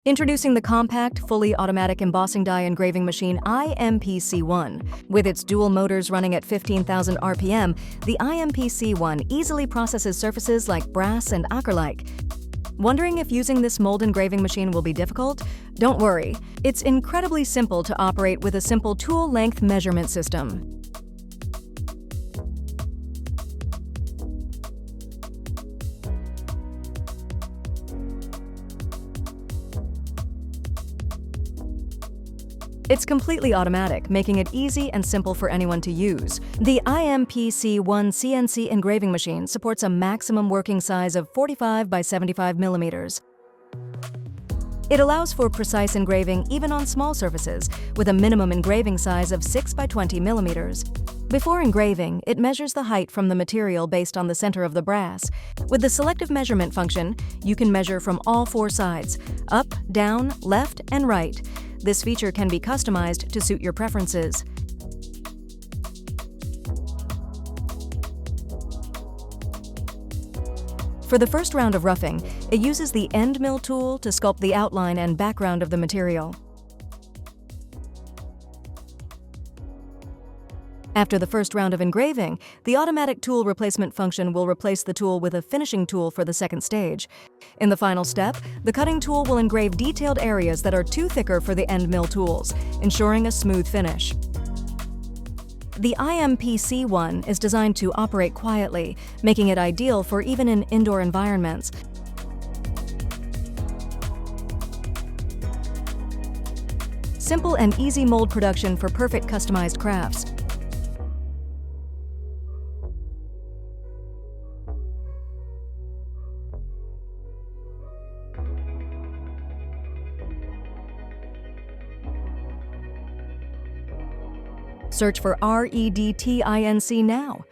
Introducing the compact, fully automatic embossing die engraving machine IMP-C1. With its dual motors running at 15,000 RPM, the IMP-C1 easily processes surfaces like brass and acrylic. Wondering if using this mold engraving machine will be difficult? Don't worry. It's incredibly simple to operate with a simple tool length measurement system. It's completely automatic, making it easy and simple for anyone to use. The IMP-C1 CNC engraving machine supports a maximum working size of 45 by 75 millimeters. It allows for precise engraving even on small surfaces, with a minimum engraving size of 6 by 20 millimeters. Before engraving, it measures the height from the material based on the center of the brass. With the selective measurement function, you can measure from all four sides: up, down, left, and right. This feature can be customized to suit your preferences. For the first round of roughing, it uses the end mill tool to sculpt the outline and background of the material. After the first round of engraving, the automatic tool replacement function will replace the tool with a finishing tool for the second stage. In the final step, the cutting tool will engrave detailed areas that are too thicker for the end mill tools, ensuring a smooth finish. The IMP-C1 is designed to operate quietly, making it ideal for even in indoor environments. Simple and easy mold production for perfect customized crafts. Search for REDTINC now.